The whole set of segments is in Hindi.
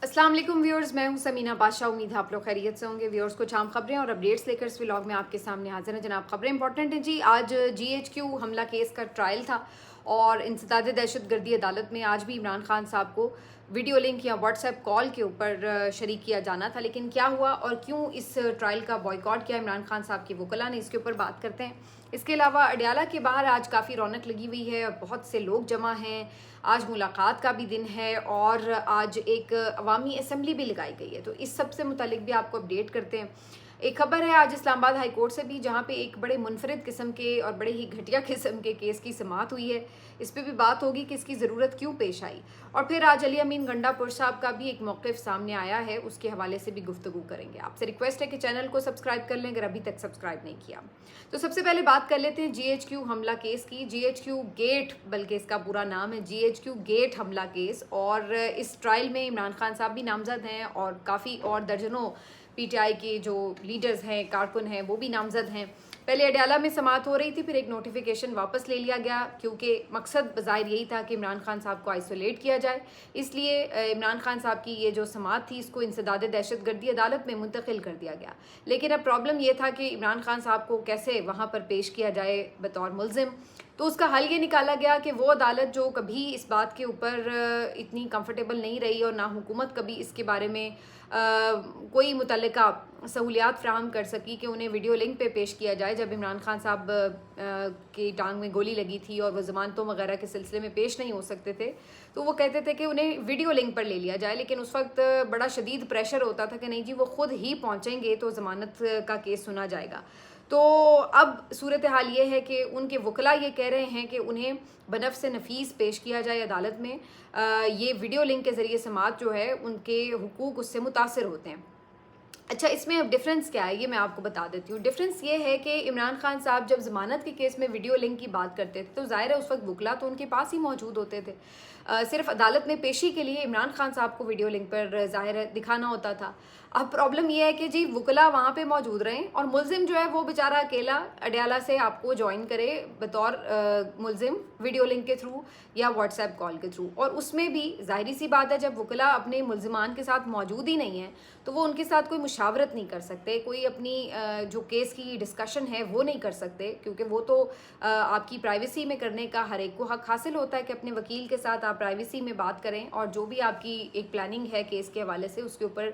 अस्सलाम वालेकुम व्यूअर्स, मैं हूं समीना बादशाह। उम्मीद है आप लोग खैरियत से होंगे। व्यूअर्स, कुछ आम खबरें और अपडेट्स लेकर इस व्लॉग में आपके सामने हाजिर हैं। जनाब, खबरें इंपॉर्टेंट हैं जी। आज GHQ हमला केस का ट्रायल था और इंसदाद दहशतगर्दी अदालत में आज भी इमरान खान साहब को वीडियो लिंक या व्हाट्सएप कॉल के ऊपर शरीक किया जाना था। लेकिन क्या हुआ और क्यों इस ट्रायल का बॉयकॉट किया इमरान खान साहब की वकला ने, इसके ऊपर बात करते हैं। इसके अलावा अडयाला के बाहर आज काफ़ी रौनक लगी हुई है, बहुत से लोग जमा हैं। आज मुलाकात का भी दिन है और आज एक अवामी असम्बली भी लगाई गई है, तो इस सब से मुतालिक भी आपको अपडेट करते हैं। एक खबर है आज इस्लामाबाद हाई कोर्ट से भी, जहाँ पे एक बड़े मुनफरिद किस्म के और बड़े ही घटिया किस्म के केस की समाअत हुई है। इस पर भी बात होगी कि इसकी ज़रूरत क्यों पेश आई। और फिर आज अली अमीन गंडापुर साहब का भी एक मौक़िफ़ सामने आया है, उसके हवाले से भी गुफ्तगू करेंगे। आपसे रिक्वेस्ट है कि चैनल को सब्सक्राइब कर लें अगर अभी तक सब्सक्राइब नहीं किया। तो सबसे पहले बात कर लेते हैं GHQ हमला केस की। GHQ गेट, बल्कि इसका पूरा नाम है GHQ गेट हमला केस। और इस ट्रायल में इमरान खान साहब भी नामजद हैं और काफ़ी और दर्जनों PTI के जो लीडर्स हैं, कारकुन हैं, वो भी नामजद हैं। पहले अडयाला में समाअत हो रही थी, फिर एक नोटिफिकेशन वापस ले लिया गया क्योंकि मकसद बज़ाहिर यही था कि इमरान खान साहब को आइसोलेट किया जाए। इसलिए इमरान खान साहब की ये जो समाअत थी, इसको इंसदाद दहशतगर्दी अदालत में मुंतकिल कर दिया गया। लेकिन अब प्रॉब्लम ये था कि इमरान खान साहब को कैसे वहाँ पर पेश किया जाए बतौर मुल्ज़िम। तो उसका हल ये निकाला गया कि वो अदालत जो कभी इस बात के ऊपर इतनी कंफर्टेबल नहीं रही और ना हुकूमत कभी इसके बारे में कोई मुतल्लिका सहूलियात फ्राहम कर सकी कि उन्हें वीडियो लिंक पे पेश किया जाए। जब इमरान खान साहब की टांग में गोली लगी थी और वो ज़मानतों वगैरह के सिलसिले में पेश नहीं हो सकते थे, तो वो कहते थे कि उन्हें वीडियो लिंक पर ले लिया जाए। लेकिन उस वक्त बड़ा शदीद प्रेशर होता था कि नहीं जी, वो खुद ही पहुँचेंगे तो ज़मानत का केस सुना जाएगा। तो अब सूरत हाल ये है कि उनके वकला ये कह रहे हैं कि उन्हें बनफ़्स नफीस पेश किया जाए अदालत में। ये वीडियो लिंक के ज़रिए समाअत जो है, उनके हुकूक उससे मुतासिर होते हैं। अच्छा, इसमें अब डिफरेंस क्या है ये मैं आपको बता देती हूँ। डिफरेंस ये है कि इमरान खान साहब जब ज़मानत के केस में वीडियो लिंक की बात करते थे तो ज़ाहिर है उस वक्त वकला तो उनके पास ही मौजूद होते थे। सिर्फ अदालत में पेशी के लिए इमरान खान साहब को वीडियो लिंक पर ज़ाहिर है दिखाना होता था। अब प्रॉब्लम यह है कि जी वकला वहाँ पे मौजूद रहें और मुल्ज़िम जो है वो बेचारा अकेला अडयाला से आपको ज्वाइन करे बतौर मुल्ज़िम वीडियो लिंक के थ्रू या व्हाट्सएप कॉल के थ्रू। और उसमें भी ज़ाहिरी सी बात है, जब वकला अपने मुल्ज़िमान के साथ मौजूद ही नहीं है तो वो उनके साथ कोई मुशावरत नहीं कर सकते, कोई अपनी जो केस की डिस्कशन है वो नहीं कर सकते, क्योंकि वो तो आपकी प्राइवेसी में करने का हर एक को हक हासिल होता है कि अपने वकील के साथ आप प्राइवेसी में बात करें और जो भी आपकी एक प्लानिंग है केस के हवाले से उसके ऊपर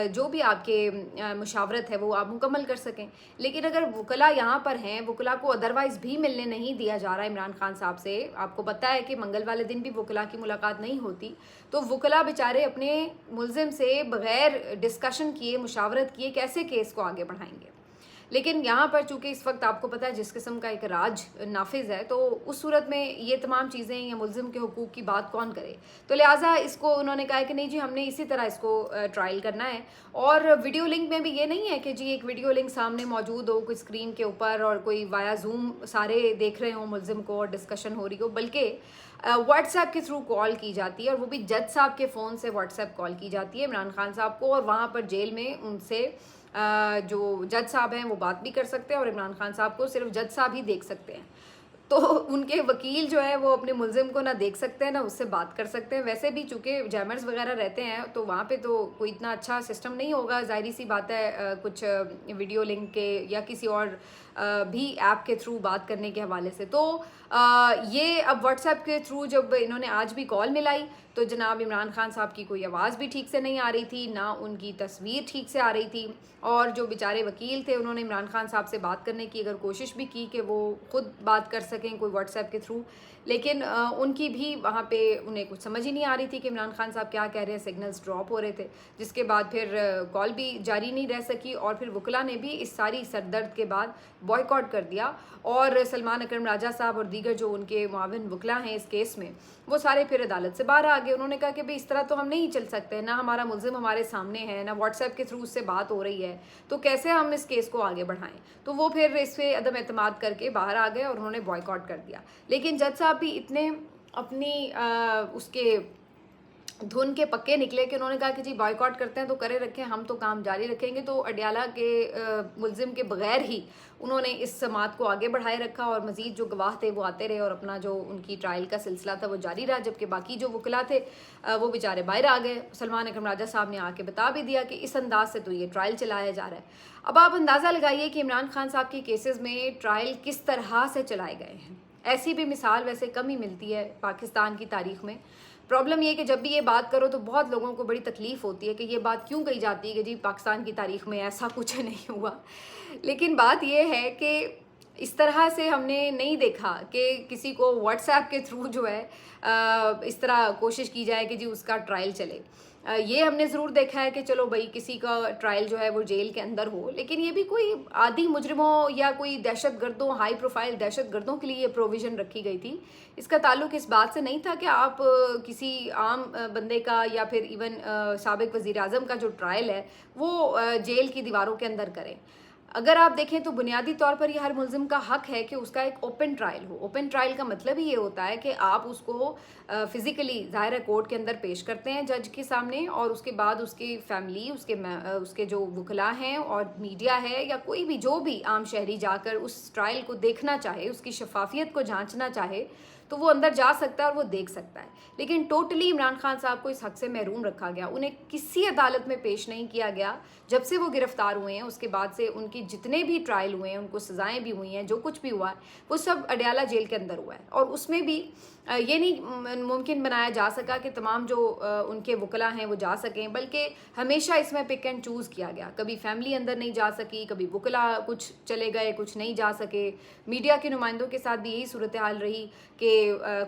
जो भी आपके मुशावरत है वो आप मुकम्मल कर सकें। लेकिन अगर वकला यहाँ पर हैं, वकला को अदरवाइज़ भी मिलने नहीं दिया जा रहा है इमरान खान साहब से। आपको पता है कि मंगल वाले दिन भी वकला की मुलाकात नहीं होती, तो वकला बेचारे अपने मुल्ज़िम से बग़ैर डिस्कशन किए, मुशावरत किए कैसे केस को आगे बढ़ाएंगे। लेकिन यहाँ पर चूंकि इस वक्त आपको पता है जिस किस्म का एक राज नाफिज है, तो उस सूरत में ये तमाम चीज़ें या मुल्ज़िम के हुकूक की बात कौन करे। तो लिहाजा इसको उन्होंने कहा है कि नहीं जी, हमने इसी तरह इसको ट्रायल करना है। और वीडियो लिंक में भी ये नहीं है कि जी एक वीडियो लिंक सामने मौजूद हो कोई स्क्रीन के ऊपर और कोई वाया जूम सारे देख रहे हों मुल्ज़िम को और डिस्कशन हो रही हो, बल्कि व्हाट्सएप के थ्रू कॉल की जाती है और वो भी जज साहब के फ़ोन से व्हाट्सएप कॉल की जाती है इमरान खान साहब को। और वहाँ पर जेल में उनसे जो जज साहब हैं वो बात भी कर सकते हैं और इमरान खान साहब को सिर्फ जज साहब ही देख सकते हैं। तो उनके वकील जो है वो अपने मुल्ज़िम को ना देख सकते हैं ना उससे बात कर सकते हैं। वैसे भी चूँकि जैमर्स वगैरह रहते हैं तो वहाँ पे तो कोई इतना अच्छा सिस्टम नहीं होगा, ज़ाहिर सी बात है। कुछ वीडियो लिंक के या किसी और भी ऐप के थ्रू बात करने के हवाले से। तो ये अब व्हाट्सएप के थ्रू जब इन्होंने आज भी कॉल मिलाई तो जनाब इमरान खान साहब की कोई आवाज़ भी ठीक से नहीं आ रही थी, ना उनकी तस्वीर ठीक से आ रही थी। और जो बेचारे वकील थे उन्होंने इमरान खान साहब से बात करने की अगर कोशिश भी की कि वो खुद बात कर सकें कोई व्हाट्सएप के थ्रू, लेकिन उनकी भी वहाँ पे उन्हें कुछ समझ ही नहीं आ रही थी कि इमरान खान साहब क्या कह रहे हैं। सिग्नल्स ड्रॉप हो रहे थे, जिसके बाद फिर कॉल भी जारी नहीं रह सकी और फिर वकला ने भी इस सारी सरदर्द के बाद बॉयकॉट कर दिया। और सलमान अकरम राजा साहब और दीगर जो उनके मुआविन वकला हैं इस केस में, वो सारे फिर अदालत से बाहर आ गए। उन्होंने कहा कि भाई इस तरह तो हम नहीं चल सकते, ना हमारा मुल्ज़िम हमारे सामने है, ना व्हाट्सएप के थ्रू उससे बात हो रही है, तो कैसे हम इस केस को आगे बढ़ाएं। तो वो फिर इस पर अदम एतमाद करके बाहर आ गए और उन्होंने बॉयकॉट कर दिया। लेकिन जज साहब भी इतने अपनी उसके धुन के पक्के निकले कि उन्होंने कहा कि जी बॉयकॉट करते हैं तो करे रखें, हम तो काम जारी रखेंगे। तो अडयाला के मुलजिम के बगैर ही उन्होंने इस समात को आगे बढ़ाए रखा और मज़ीद जो गवाह थे वो आते रहे और अपना जो उनकी ट्रायल का सिलसिला था वो जारी रहा, जबकि बाकी जो वकला थे वो बेचारे बाहर आ गए। सलमान अकरम राजा साहब ने आके बता भी दिया कि इस अंदाज से तो ये ट्रायल चलाया जा रहा है। अब आप अंदाज़ा लगाइए कि इमरान खान साहब के केसेस में ट्रायल किस तरह से चलाए गए हैं। ऐसी भी मिसाल वैसे कम ही मिलती है पाकिस्तान की तारीख में। प्रॉब्लम ये है कि जब भी ये बात करो तो बहुत लोगों को बड़ी तकलीफ होती है कि ये बात क्यों कही जाती है कि जी पाकिस्तान की तारीख में ऐसा कुछ नहीं हुआ। लेकिन बात ये है कि इस तरह से हमने नहीं देखा कि किसी को व्हाट्सएप के थ्रू जो है इस तरह कोशिश की जाए कि जी उसका ट्रायल चले। ये हमने ज़रूर देखा है कि चलो भाई किसी का ट्रायल जो है वो जेल के अंदर हो, लेकिन ये भी कोई आदि मुजरिमों या कोई दहशत गर्दों, हाई प्रोफाइल दहशत गर्दों के लिए ये प्रोविज़न रखी गई थी। इसका ताल्लुक इस बात से नहीं था कि आप किसी आम बंदे का या फिर इवन साबिक वज़ीर आज़म का जो ट्रायल है वो जेल की दीवारों के अंदर करें। अगर आप देखें तो बुनियादी तौर पर ये हर मुल्ज़िम का हक है कि उसका एक ओपन ट्रायल हो। ओपन ट्रायल का मतलब ही ये होता है कि आप उसको फिज़िकली ज़ाहिर है कोर्ट के अंदर पेश करते हैं जज के सामने, और उसके बाद उसकी फैमिली, उसके जो वकला हैं और मीडिया है या कोई भी जो भी आम शहरी जाकर उस ट्रायल को देखना चाहे, उसकी शफाफियत को जांचना चाहे तो वो अंदर जा सकता है और वो देख सकता है। लेकिन टोटली इमरान खान साहब को इस हक से महरूम रखा गया। उन्हें किसी अदालत में पेश नहीं किया गया। जब से वो गिरफ्तार हुए हैं उसके बाद से उनकी जितने भी ट्रायल हुए हैं, उनको सज़ाएं भी हुई हैं, जो कुछ भी हुआ है वो सब अडयाला जेल के अंदर हुआ है। और उसमें भी ये नहीं मुमकिन बनाया जा सका कि तमाम जो उनके वकला हैं वो जा सकें, बल्कि हमेशा इसमें पिक एंड चूज़ किया गया। कभी फैमिली अंदर नहीं जा सकी, कभी वकला कुछ चले गए, कुछ नहीं जा सके। मीडिया के नुमाइंदों के साथ भी यही सूरत हाल रही कि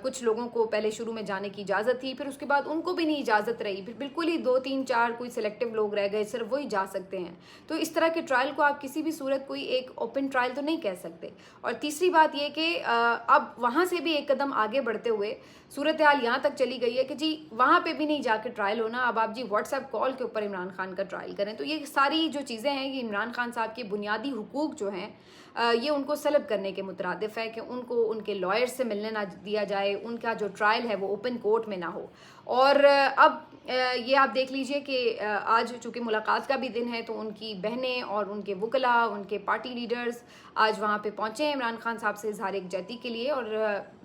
कुछ लोगों को पहले शुरू में जाने की इजाज़त थी, फिर उसके बाद उनको भी नहीं इजाज़त रही, फिर बिल्कुल ही 2 3 4 कोई सिलेक्टिव लोग रह गए, सिर्फ वही जा सकते हैं। तो इस तरह के ट्रायल को आप किसी भी सूरत कोई एक ओपन ट्रायल तो नहीं कह सकते। और तीसरी बात ये कि अब वहाँ से भी एक कदम आगे बढ़ते हुए सूरत हाल यहाँ तक चली गई है कि जी वहाँ पे भी नहीं जाके ट्रायल होना, अब आप जी व्हाट्सएप कॉल के ऊपर इमरान खान का ट्रायल करें। तो ये सारी जो चीज़ें हैं ये इमरान खान साहब के बुनियादी हुकूक जो हैं ये उनको सलब करने के मुतरादिफ है कि उनको उनके लॉयर से मिलने ना दिया जाए, उनका जो ट्रायल है वो ओपन कोर्ट में ना हो। और अब ये आप देख लीजिए कि आज चूँकि मुलाकात का भी दिन है तो उनकी बहनें और उनके वकला, उनके पार्टी लीडर्स आज वहाँ पे पहुँचे हैं इमरान खान साहब से इज़हार यकजहती के लिए। और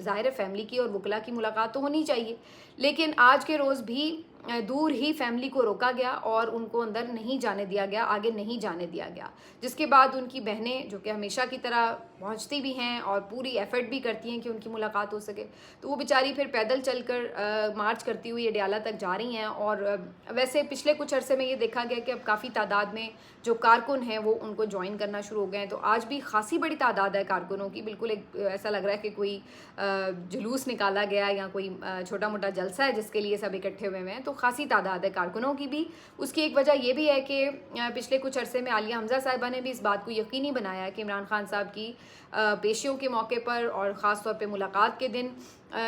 ज़ाहिर है फैमिली की और वकला की मुलाकात तो होनी चाहिए, लेकिन आज के रोज़ भी दूर ही फैमिली को रोका गया और उनको अंदर नहीं जाने दिया गया, आगे नहीं जाने दिया गया। जिसके बाद उनकी बहनें जो कि हमेशा की तरह पहुंचती भी हैं और पूरी एफर्ट भी करती हैं कि उनकी मुलाकात हो सके, तो वो बेचारी फिर पैदल चलकर मार्च करती हुई अडयाला तक जा रही हैं। और वैसे पिछले कुछ अरसे में ये देखा गया कि अब काफ़ी तादाद में जो कारकुन हैं वो उनको ज्वाइन करना शुरू हो गए हैं। तो आज भी खासी बड़ी तादाद है कारकुनों की, बिल्कुल एक ऐसा लग रहा है कि कोई जुलूस निकाला गया या कोई छोटा मोटा जलसा है जिसके लिए सब इकट्ठे हुए हैं। तो खासी तादाद है कारकुनों की भी। उसकी एक वजह यह भी है कि पिछले कुछ अरसे में आलिया हमजा साहिबा ने भी इस बात को यकीनी बनाया है कि इमरान खान साहब की पेशियों के मौके पर और ख़ास तौर पे मुलाकात के दिन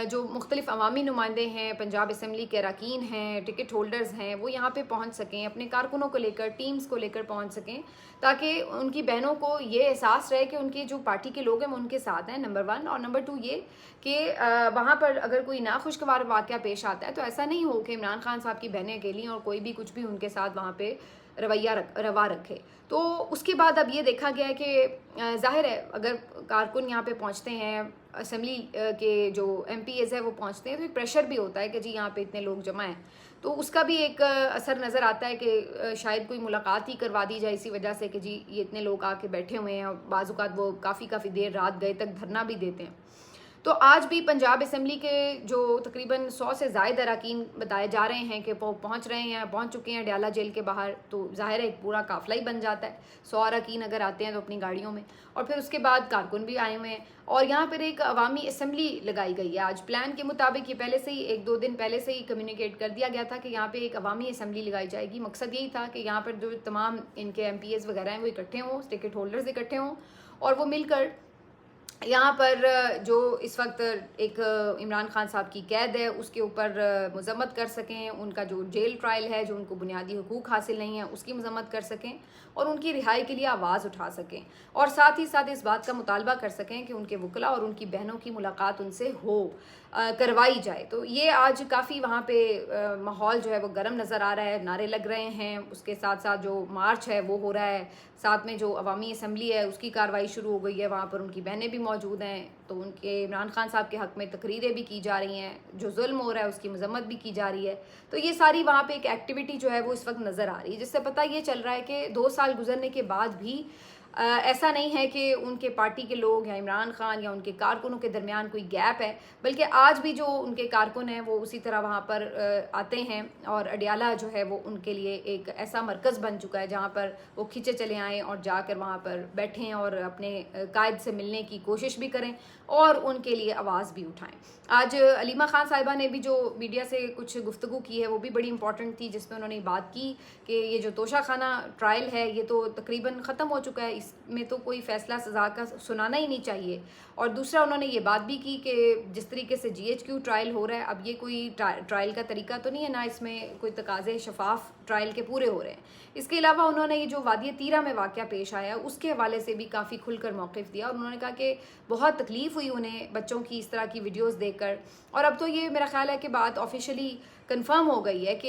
जो मुख्तलिफ अवामी नुमाइंदे हैं, पंजाब असम्बली के अरकान हैं, टिकट होल्डर्स हैं, वो यहाँ पे पहुँच सकें, अपने कारकुनों को लेकर, टीम्स को लेकर पहुँच सकें, ताकि उनकी बहनों को ये एहसास रहे कि उनके जो पार्टी के लोग हैं वो उनके साथ हैं, नंबर 1। और नंबर 2 ये कि वहाँ पर अगर कोई नाखुशगवार वाक़या पेश आता है तो ऐसा नहीं हो कि इमरान खान साहब की बहनें अकेली और कोई भी कुछ भी उनके साथ वहाँ पे रवा रखे। तो उसके बाद अब ये देखा गया है कि ज़ाहिर है अगर कारकुन यहाँ पे पहुँचते हैं, असम्बली के जो MPs है वो पहुँचते हैं, तो एक प्रेशर भी होता है कि जी यहाँ पे इतने लोग जमा हैं, तो उसका भी एक असर नज़र आता है कि शायद कोई मुलाकात ही करवा दी जाए इसी वजह से कि जी ये इतने लोग आके बैठे हुए हैं। और बाज़ औक़ात वो काफ़ी देर रात गए तक धरना भी देते हैं। तो आज भी पंजाब असम्बली के जो तकरीबन 100 से ज़ायद अरकान बताए जा रहे हैं कि पहुँच रहे हैं, पहुँच चुके हैं अडयाला जेल के बाहर। तो ज़ाहिर है एक पूरा काफ़िला ही बन जाता है, 100 अरकान अगर आते हैं तो अपनी गाड़ियों में, और फिर उसके बाद कारकुन भी आए हुए हैं। और यहाँ पर एक अवामी असम्बली लगाई गई है। आज प्लान के मुताबिक ये पहले से ही 1-2 दिन पहले से ही कम्युनिकेट कर दिया गया था कि यहाँ पे एक अवामी असम्बली लगाई जाएगी। मकसद यही था कि यहाँ पर जो तमाम इनके MPs वगैरह हैं वो इकट्ठे हों, टिकट होल्डर्स इकट्ठे हों और वो मिलकर यहाँ पर जो इस वक्त एक इमरान खान साहब की कैद है उसके ऊपर मज़म्मत कर सकें, उनका जो जेल ट्रायल है, जो उनको बुनियादी हुकूक हासिल नहीं है उसकी मज़म्मत कर सकें और उनकी रिहाई के लिए आवाज़ उठा सकें। और साथ ही साथ इस बात का मुतालबा कर सकें कि उनके वकला और उनकी बहनों की मुलाकात उनसे हो। करवाई जाए। तो ये आज काफ़ी वहाँ पे माहौल जो है वो गर्म नज़र आ रहा है, नारे लग रहे हैं, उसके साथ साथ जो मार्च है वो हो रहा है, साथ में जो अवामी असम्बली है उसकी कार्रवाई शुरू हो गई है, वहाँ पर उनकी बहनें भी मौजूद हैं, तो उनके इमरान खान साहब के हक़ में तकरीरें भी की जा रही हैं, जो जुल्म हो रहा है उसकी मजम्मत भी की जा रही है। तो ये सारी वहाँ पे एक एक्टिविटी जो है वो इस वक्त नज़र आ रही है, जिससे पता ये चल रहा है कि 2 साल गुजरने के बाद भी ऐसा नहीं है कि उनके पार्टी के लोग या इमरान खान या उनके कारकुनों के दरमियान कोई गैप है, बल्कि आज भी जो उनके कारकुन हैं वो उसी तरह वहाँ पर आते हैं, और अडियाला जो है वो उनके लिए एक ऐसा मरकज़ बन चुका है जहाँ पर वो खींचे चले आएँ और जाकर वहाँ पर बैठें और अपने कायद से मिलने की कोशिश भी करें और उनके लिए आवाज़ भी उठाएं। आज अलीमा खान साहिबा ने भी जो मीडिया से कुछ गुफ्तगू की है वो भी बड़ी इंपॉर्टेंट थी, जिसमें उन्होंने बात की कि ये जो तोशा खाना ट्रायल है ये तो तकरीबन ख़त्म हो चुका है, इसमें तो कोई फ़ैसला सज़ा का सुनाना ही नहीं चाहिए। और दूसरा उन्होंने ये बात भी की कि जिस तरीके से GHQ ट्रायल हो रहा है, अब ये कोई ट्रायल का तरीका तो नहीं है, ना इसमें कोई तकाज़े शफाफ ट्रायल के पूरे हो रहे हैं। इसके अलावा उन्होंने ये जो वादी तीरा में वाक़या पेश आया उसके हवाले से भी काफ़ी खुलकर मौक़िफ़ दिया, और उन्होंने कहा कि बहुत तकलीफ़ हुई उन्हें बच्चों की इस तरह की वीडियोस देखकर। और अब तो ये मेरा ख्याल है कि बात ऑफिशियली कंफर्म हो गई है कि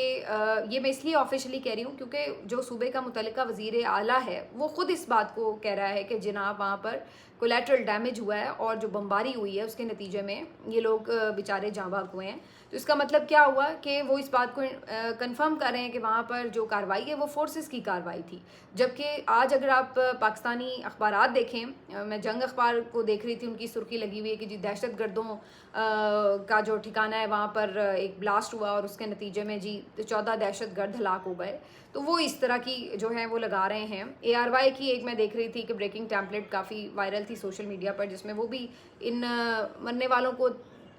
ये मैं इसलिए ऑफिशियली कह रही हूँ क्योंकि जो सूबे का मुतल्लिका वज़ीर आला है वो ख़ुद इस बात को कह रहा है कि जनाब वहाँ पर कोलेटरल डैमेज हुआ है और जो बमबारी हुई है उसके नतीजे में ये लोग बेचारे जाँ भाग हुए हैं। तो इसका मतलब क्या हुआ कि वो इस बात को कंफर्म कर रहे हैं कि वहाँ पर जो कार्रवाई है वो फोर्सेस की कार्रवाई थी, जबकि आज अगर आप पाकिस्तानी अखबारात देखें, मैं जंग अखबार को देख रही थी, उनकी सुर्खी लगी हुई है कि जी दहशत गर्दों का जो ठिकाना है वहाँ पर एक ब्लास्ट हुआ और उसके नतीजे में जी 14 दहशत गर्द हलाक हो गए। तो वो इस तरह की जो है वो लगा रहे हैं। ARY की एक मैं देख रही थी कि ब्रेकिंग टैम्पलेट काफ़ी वायरल थी सोशल मीडिया पर, जिसमें वो भी इन मरने वालों को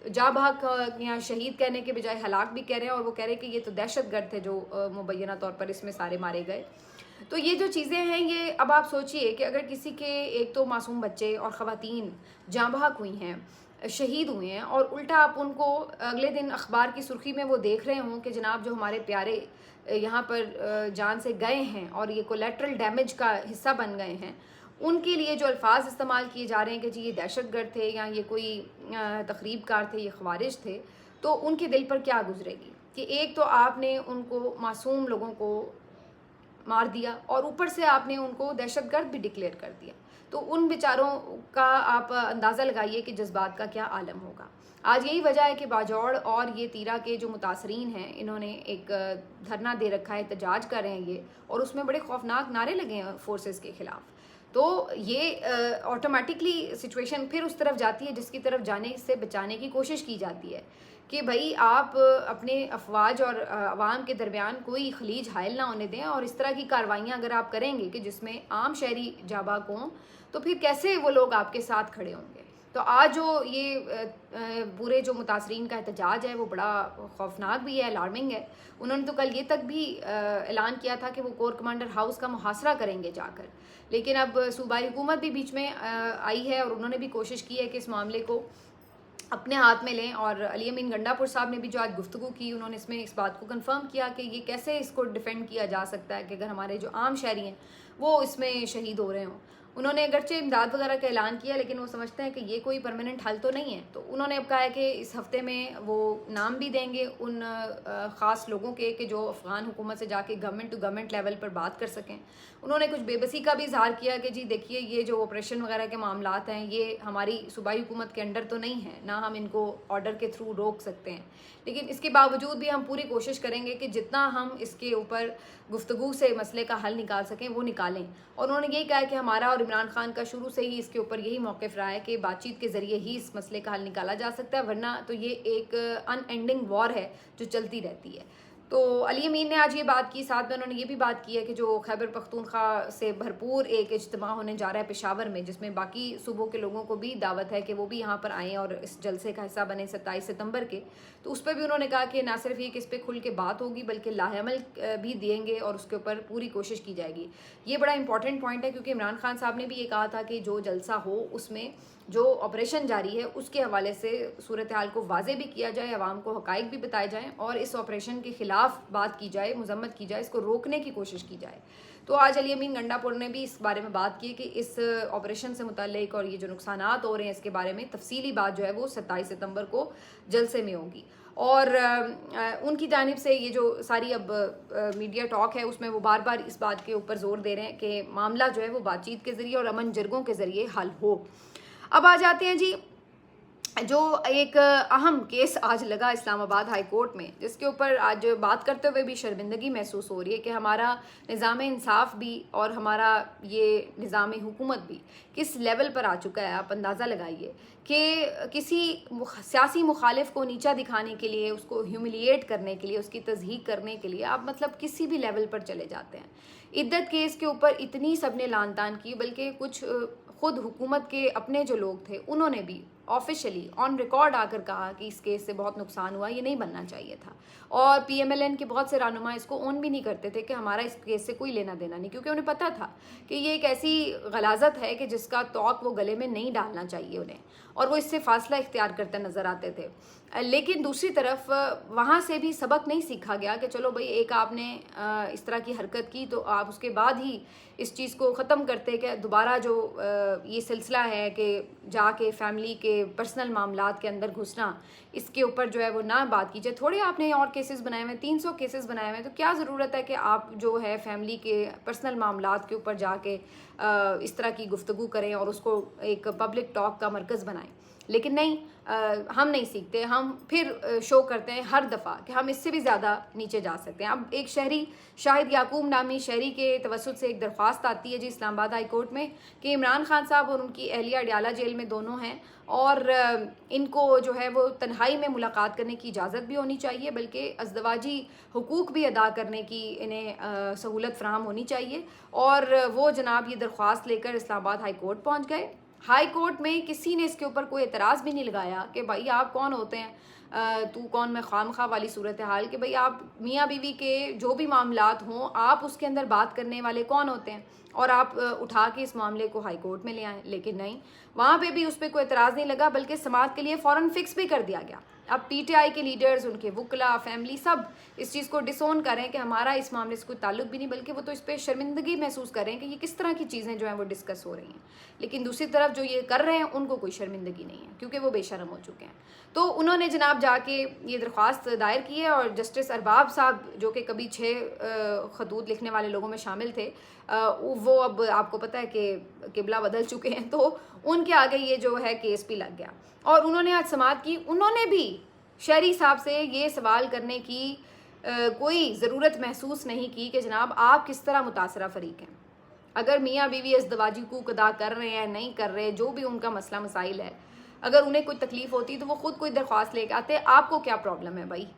जा भाग या शहीद कहने के बजाय हलाक भी कह रहे हैं, और वो कह रहे हैं कि ये तो दहशत गर्द थे जो मुबैना तौर पर इसमें सारे मारे गए। तो ये जो चीज़ें हैं ये अब आप सोचिए कि अगर किसी के एक तो मासूम बच्चे और ख़वातीन जाँ भाग हुई हैं, शहीद हुए हैं, और उल्टा आप उनको अगले दिन अखबार की सुर्खी में वो देख रहे हों कि जनाब जो हमारे प्यारे यहाँ पर जान से गए हैं और ये कोलेटरल डैमेज का हिस्सा बन गए हैं, उनके लिए जो अल्फाज इस्तेमाल किए जा रहे हैं कि जी ये दहशतगर्द थे या ये कोई तखरीबकार थे, ये ख़वारिज थे, तो उनके दिल पर क्या गुजरेगी कि एक तो आपने उनको मासूम लोगों को मार दिया और ऊपर से आपने उनको दहशतगर्द भी डिक्लेयर कर दिया। तो उन बेचारों का आप अंदाज़ा लगाइए कि जज्बात का क्या आलम होगा। आज यही वजह है कि बाजौड़ और ये तीरा के जो मुतासरीन हैं इन्होंने एक धरना दे रखा है, एहतजाज कर रहे हैं ये, और उसमें बड़े खौफनाक नारे लगे हैं फोर्सेस के ख़िलाफ़। तो ये ऑटोमेटिकली सिचुएशन फिर उस तरफ जाती है जिसकी तरफ जाने से बचाने की कोशिश की जाती है कि भाई आप अपने अफवाज और अवाम के दरमियान कोई खलीज हायल ना होने दें, और इस तरह की कार्रवाइयाँ अगर आप करेंगे कि जिसमें आम शहरी जाबाक हों, तो फिर कैसे वो लोग आपके साथ खड़े होंगे। तो आज जो ये पूरे जो मुतासरीन का एहतजाज है वो बड़ा खौफनाक भी है, अलार्मिंग है। उन्होंने तो कल ये तक भी ऐलान किया था कि वो कोर कमांडर हाउस का मुहासरा करेंगे जाकर, लेकिन अब सूबाई हुकूमत भी बीच में आई है और उन्होंने भी कोशिश की है कि इस मामले को अपने हाथ में लें। और अली अमीन गंडापुर साहब ने भी जो आज गुफ्तगू की, उन्होंने इसमें इस बात को कंफर्म किया कि ये कैसे इसको डिफेंड किया जा सकता है कि अगर हमारे जो आम शहरी हैं वो इसमें शहीद हो रहे हों। उन्होंने अगरचे इमदाद वगैरह का ऐलान किया, लेकिन वो समझते हैं कि ये कोई परमानेंट हल तो नहीं है। तो उन्होंने अब कहा है कि इस हफ्ते में वो नाम भी देंगे उन ख़ास लोगों के कि जो अफ़गान हुकूमत से जाके गवर्नमेंट टू गवर्नमेंट लेवल पर बात कर सकें। उन्होंने कुछ बेबसी का भी इजहार किया कि जी देखिए ये जो ऑपरेशन वगैरह के मामलात हैं ये हमारी सूबाई हुकूमत के अंडर तो नहीं है, ना हम इनको ऑर्डर के थ्रू रोक सकते हैं, लेकिन इसके बावजूद भी हम पूरी कोशिश करेंगे कि जितना हम इसके ऊपर गुफ्तगू से मसले का हल निकाल सकें वो निकालें। और उन्होंने यही कहा कि हमारा और इमरान खान का शुरू से ही इसके ऊपर यही मौक़िफ़ रहा है कि बातचीत के ज़रिए ही इस मसले का हल निकाला जा सकता है, वरना तो ये एक अनएंडिंग वॉर है जो चलती रहती है। तो अली अमीन ने आज ये बात की, साथ में उन्होंने ये भी बात की है कि जो खैबर पख्तूनख्वा से भरपूर एक इज्तिमा होने जा रहा है पेशावर में, जिसमें बाकी सूबों के लोगों को भी दावत है कि वो भी यहाँ पर आएँ और इस जलसे का हिस्सा बने 27 सितंबर के। तो उस पर भी उन्होंने कहा कि ना सिर्फ ये कि इस पर खुल के बात होगी बल्कि लाहेअमल भी देंगे और उसके ऊपर पूरी कोशिश की जाएगी। ये बड़ा इंपॉर्टेंट पॉइंट है क्योंकि इमरान खान साहब ने भी ये कहा था कि जो जलसा हो उसमें जो ऑपरेशन जारी है उसके हवाले से सूरत हाल को वाज़े भी किया जाए, अवाम को हक़ाइक़ भी बताए जाएँ और इस ऑपरेशन के ख़िलाफ़ बात की जाए, मज़म्मत की जाए, इसको रोकने की कोशिश की जाए। तो आज अली अमीन गंडापुर ने भी इस बारे में बात की कि इस ऑपरेशन से मुताल्लिक़ और ये जो नुकसानात हो रहे हैं इसके बारे में तफसीली बात जो है वो 27 सितंबर को जलसे में होगी। और उनकी जानिब से ये जो सारी अब मीडिया टॉक है उसमें वो बार बार इस बात के ऊपर जोर दे रहे हैं कि मामला जो है वो बातचीत के ज़रिए और अमन जरगों के ज़रिए हल हो। अब आ जाते हैं जी, जो एक अहम केस आज लगा इस्लामाबाद हाई कोर्ट में, जिसके ऊपर आज बात करते हुए भी शर्मिंदगी महसूस हो रही है कि हमारा निज़ाम इंसाफ भी और हमारा ये निज़ाम हुकूमत भी किस लेवल पर आ चुका है। आप अंदाज़ा लगाइए कि किसी सियासी मुखालिफ को नीचा दिखाने के लिए, उसको ह्यूमिलिएट करने के लिए, उसकी तज़हीक करने के लिए आप मतलब किसी भी लेवल पर चले जाते हैं। इद्दत केस के ऊपर इतनी सबने लान तान की, बल्कि कुछ खुद हुकूमत के अपने जो लोग थे उन्होंने भी ऑफिशियली ऑन रिकॉर्ड आकर कहा कि इस केस से बहुत नुकसान हुआ, ये नहीं बनना चाहिए था। और PMLN के बहुत से रहनुमा इसको ओन भी नहीं करते थे कि हमारा इस केस से कोई लेना देना नहीं, क्योंकि उन्हें पता था कि ये एक ऐसी गलाजत है कि जिसका तौक वो गले में नहीं डालना चाहिए उन्हें, और वो इससे फासला इख्तियार करते नज़र आते थे। लेकिन दूसरी तरफ वहाँ से भी सबक नहीं सीखा गया कि चलो भाई एक आपने इस तरह की हरकत की तो आप उसके बाद ही इस चीज़ को ख़त्म करते कि दोबारा जो ये सिलसिला है कि जाके फैमिली के पर्सनल मामलात के अंदर घुसना, इसके ऊपर जो है वो ना बात कीजिए। थोड़े आपने और केसेस बनाए हुए हैं, 300 केसेस बनाए हुए हैं, तो क्या ज़रूरत है कि आप जो है फैमिली के पर्सनल मामलात के ऊपर जाके इस तरह की गुफ्तगू करें और उसको एक पब्लिक टॉक का मरकज़ बनाएं। लेकिन नहीं, हम नहीं सीखते, हम फिर शो करते हैं हर दफ़ा कि हम इससे भी ज़्यादा नीचे जा सकते हैं। अब एक शहरी, शाहिद याकूब नामी शहरी के तवस्सुत से एक दरख्वास्त आती है जी इस्लामाबाद हाई कोर्ट में कि इमरान खान साहब और उनकी अहलिया अडयाला जेल में दोनों हैं और इनको जो है वो तन्हाई में मुलाकात करने की इजाज़त भी होनी चाहिए, बल्कि अज़दवाजी हुकूक भी अदा करने की इन्हें सहूलत फ़राहम होनी चाहिए। और वो जनाब ये दरख्वास्त लेकर इस्लामाबाद हाई कोर्ट पहुँच गए। हाई कोर्ट में किसी ने इसके ऊपर कोई एतराज़ भी नहीं लगाया कि भाई आप कौन होते हैं, तू कौन मैं खामखा वाली सूरत हाल कि भाई आप मियाँ बीवी के जो भी मामलात हों आप उसके अंदर बात करने वाले कौन होते हैं और आप उठा के इस मामले को हाई कोर्ट में ले आए। लेकिन नहीं, वहाँ पे भी उस पर कोई एतराज़ नहीं लगा, बल्कि समाअत के लिए फ़ौरन फिक्स भी कर दिया गया। अब PTI के लीडर्स, उनके वकला, फैमिली सब इस चीज़ को डिसोन करें कि हमारा इस मामले से कोई ताल्लुक भी नहीं, बल्कि वो तो इस पर शर्मिंदगी महसूस करें कि ये किस तरह की चीज़ें जो हैं वो डिस्कस हो रही हैं। लेकिन दूसरी तरफ जो ये कर रहे हैं उनको कोई शर्मिंदगी नहीं है, क्योंकि वो बेशर्म हो चुके हैं। तो उन्होंने जनाब जाके ये दरख्वास्त दायर की है और जस्टिस अरबाब साहब, जो कि कभी 6 खतूत लिखने वाले लोगों में शामिल थे, वो अब आपको पता है कि किबला बदल चुके हैं, तो उनके आगे ये जो है केस भी लग गया। और उन्होंने आज समाअत की, उन्होंने भी शहरी साहब से ये सवाल करने की कोई ज़रूरत महसूस नहीं की कि जनाब आप किस तरह मुतासरा फ़रीक हैं। अगर मियाँ बीवी इज़्दवाजी हुकूक अदा कर रहे हैं, नहीं कर रहे, जो भी उनका मसला मसाइल है, अगर उन्हें कोई तकलीफ़ होती तो वो ख़ुद कोई दरख्वास्त लेकर आते। आपको क्या प्रॉब्लम है भाई,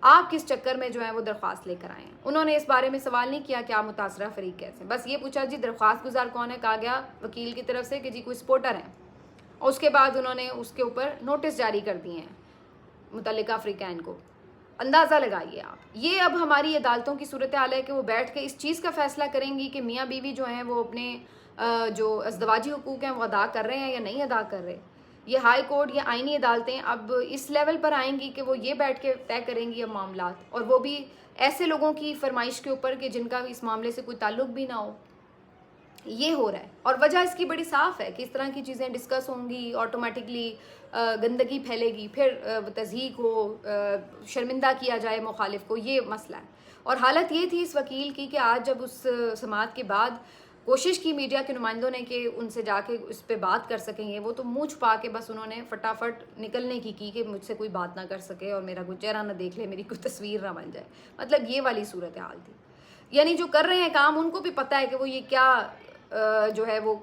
आप किस चक्कर में जो है वो दरख्वास्त लेकर आए हैं। उन्होंने इस बारे में सवाल नहीं किया कि आप मुतासरा फ़रीक कैसे, बस ये पूछा जी दरख्वास्त गुजार कौन है। कहा गया वकील की तरफ से कि जी कोई सपोर्टर हैं, और उसके बाद उन्होंने उसके ऊपर नोटिस जारी कर दिए हैं मुतल्लिका फ़रीक़ैन को। अंदाज़ा लगाइए आप, ये अब हमारी अदालतों की सूरत हाल है कि वो बैठ के इस चीज़ का फ़ैसला करेंगी कि मियाँ बीवी जो हैं वो अपने जो अज़दवाजी हुकूक हैं वो अदा कर रहे हैं या नहीं अदा कर रहे। ये हाई कोर्ट या आइनी अदालतें अब इस लेवल पर आएंगी कि वो ये बैठ के तय करेंगी अब मामलात, और वो भी ऐसे लोगों की फरमाइश के ऊपर कि जिनका इस मामले से कोई ताल्लुक भी ना हो। ये हो रहा है, और वजह इसकी बड़ी साफ़ है कि इस तरह की चीज़ें डिस्कस होंगी, ऑटोमेटिकली गंदगी फैलेगी, फिर तज़हीक हो, शर्मिंदा किया जाए मुखालिफ को, ये मसला है। और हालत ये थी इस वकील की कि आज जब उस समाअत के बाद कोशिश की मीडिया के नुमाइंदों ने कि उनसे जाके उस पर बात कर सकेंगे, वो तो मुँह छुपा के बस उन्होंने फटाफट निकलने की कि मुझसे कोई बात ना कर सके और मेरा कोई चेहरा ना देख ले, मेरी कोई तस्वीर ना बन जाए। मतलब ये वाली सूरत हाल थी। यानी जो कर रहे हैं काम, उनको भी पता है कि वो ये क्या जो है वो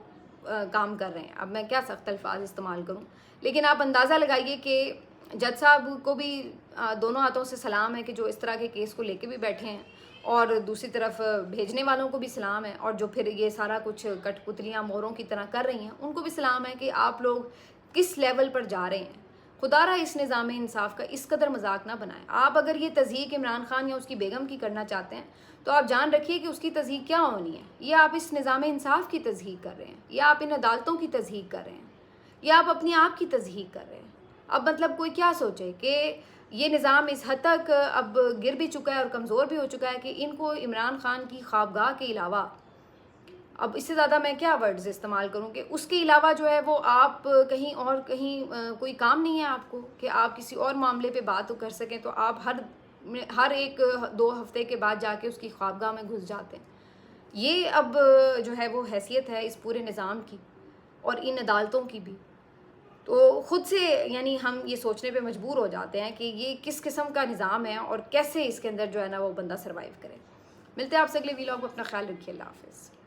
काम कर रहे हैं। अब मैं क्या सख्त अल्फाज इस्तेमाल करूं, लेकिन आप अंदाज़ा लगाइए कि जज साहब को भी दोनों हाथों से सलाम है कि जो इस तरह के केस को लेके भी बैठे हैं, और दूसरी तरफ भेजने वालों को भी सलाम है, और जो फिर ये सारा कुछ कठपुतलियाँ मोहरों की तरह कर रही हैं उनको भी सलाम है कि आप लोग किस लेवल पर जा रहे हैं। खुदारा इस निज़ाम इंसाफ का इस कदर मजाक ना बनाएं। आप अगर ये तज़हीक इमरान खान या उसकी बेगम की करना चाहते हैं तो आप जान रखिए कि उसकी तज़हीक क्या होनी है। ये आप इस निज़ाम इंसाफ की तज़हीक कर रहे हैं, या आप इन अदालतों की तज़हीक कर रहे हैं। या आप अपनी आप की तज़हीक कर रहे हैं। अब मतलब कोई क्या सोचे कि ये निज़ाम इस हद तक अब गिर भी चुका है और कमज़ोर भी हो चुका है कि इनको इमरान खान की ख्वाबगाह के अलावा, अब इससे ज़्यादा मैं क्या वर्ड्स इस्तेमाल करूँ कि उसके अलावा जो है वो आप कहीं और कहीं कोई काम नहीं है आपको कि आप किसी और मामले पे बात कर सकें, तो आप हर एक 2 हफ्ते के बाद जाके उसकी ख्वाबगाह में घुस जाते हैं। ये अब जो है वो हैसियत है इस पूरे निज़ाम की और इन अदालतों की भी। तो खुद से यानी हम ये सोचने पे मजबूर हो जाते हैं कि ये किस किस्म का निज़ाम है और कैसे इसके अंदर जो है ना वो बंदा सर्वाइव करे। मिलते हैं आपसे अगले वीलॉग में, अपना ख्याल रखिए, अल्लाह हाफ़िज़।